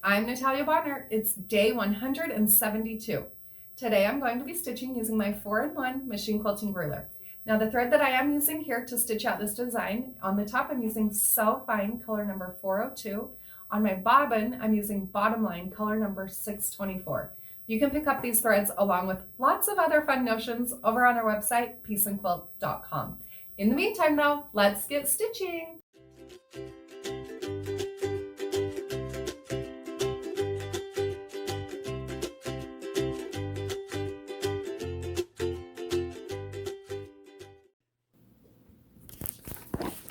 I'm Natalia Bonner. It's day 172. Today I'm going to be stitching using my 4-in-1 machine quilting ruler. Now the thread that I am using here to stitch out this design, on the top I'm using So Fine color number 402. On my bobbin I'm using Bottom Line color number 624. You can pick up these threads along with lots of other fun notions over on our website, peaceandquilt.com. In the meantime though, let's get stitching.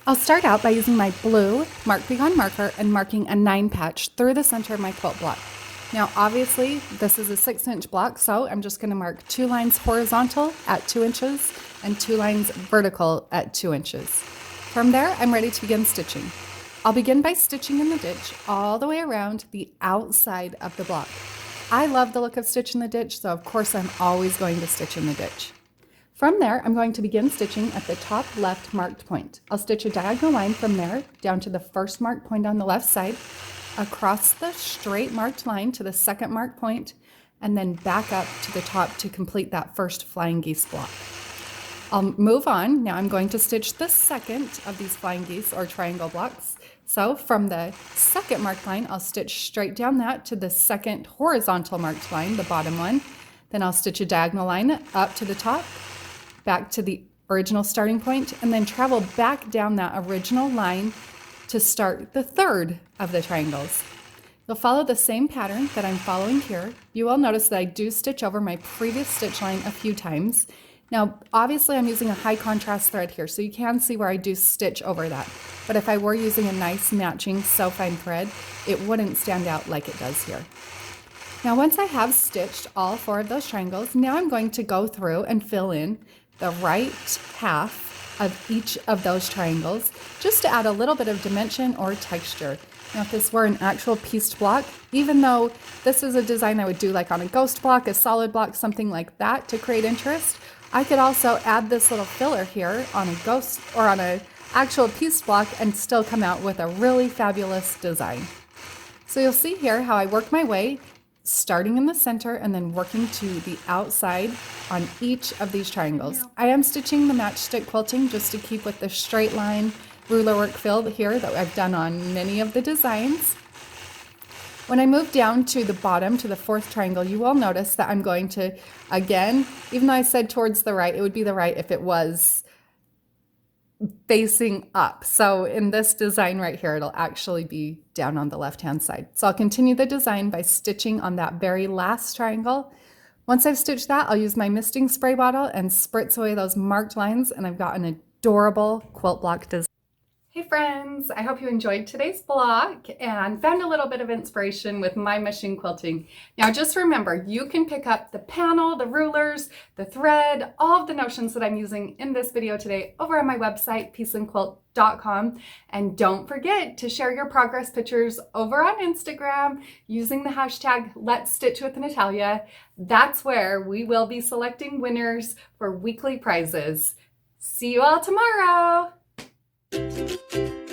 I'll start out by using my blue Mark Be Gone marker and marking a 9 patch through the center of my quilt block. Now obviously this is a 6-inch block, so I'm just going to mark 2 lines horizontal at 2 inches and 2 lines vertical at 2 inches. From there I'm ready to begin stitching. I'll begin by stitching in the ditch all the way around the outside of the block. I love the look of stitch in the ditch, so of course I'm always going to stitch in the ditch. From there, I'm going to begin stitching at the top left marked point. I'll stitch a diagonal line from there down to the first marked point on the left side, across the straight marked line to the second marked point, and then back up to the top to complete that first flying geese block. I'll move on. Now I'm going to stitch the second of these flying geese or triangle blocks. So from the second marked line, I'll stitch straight down that to the second horizontal marked line, the bottom one. Then I'll stitch a diagonal line up to the top, back to the original starting point, and then travel back down that original line to start the third of the triangles. You'll follow the same pattern that I'm following here. You will notice that I do stitch over my previous stitch line a few times. Now obviously I'm using a high contrast thread here, so you can see where I do stitch over that. But if I were using a nice matching So Fine thread, it wouldn't stand out like it does here. Now once I have stitched all 4 of those triangles, now I'm going to go through and fill in the right half of each of those triangles, just to add a little bit of dimension or texture. Now if this were an actual pieced block, even though this is a design I would do like on a ghost block, a solid block, something like that to create interest, I could also add this little filler here on a ghost or on an actual pieced block and still come out with a really fabulous design. So you'll see here how I work my way, starting in the center and then working to the outside on each of these triangles. I am stitching the matchstick quilting just to keep with the straight line ruler work filled here that I've done on many of the designs. When I move down to the bottom, to the 4th triangle, you will notice that I'm going to, again, even though I said towards the right, it would be the right if it was facing up. So in this design right here, it'll actually be down on the left-hand side. So I'll continue the design by stitching on that very last triangle. Once I've stitched that, I'll use my misting spray bottle and spritz away those marked lines, and I've got an adorable quilt block design. Hey friends, I hope you enjoyed today's block and found a little bit of inspiration with my machine quilting. Now just remember, you can pick up the panel, the rulers, the thread, all of the notions that I'm using in this video today over on my website, peaceandquilt.com. And don't forget to share your progress pictures over on Instagram using the hashtag Let's Stitch with Natalia. That's where we will be selecting winners for weekly prizes. See you all tomorrow. Thank you.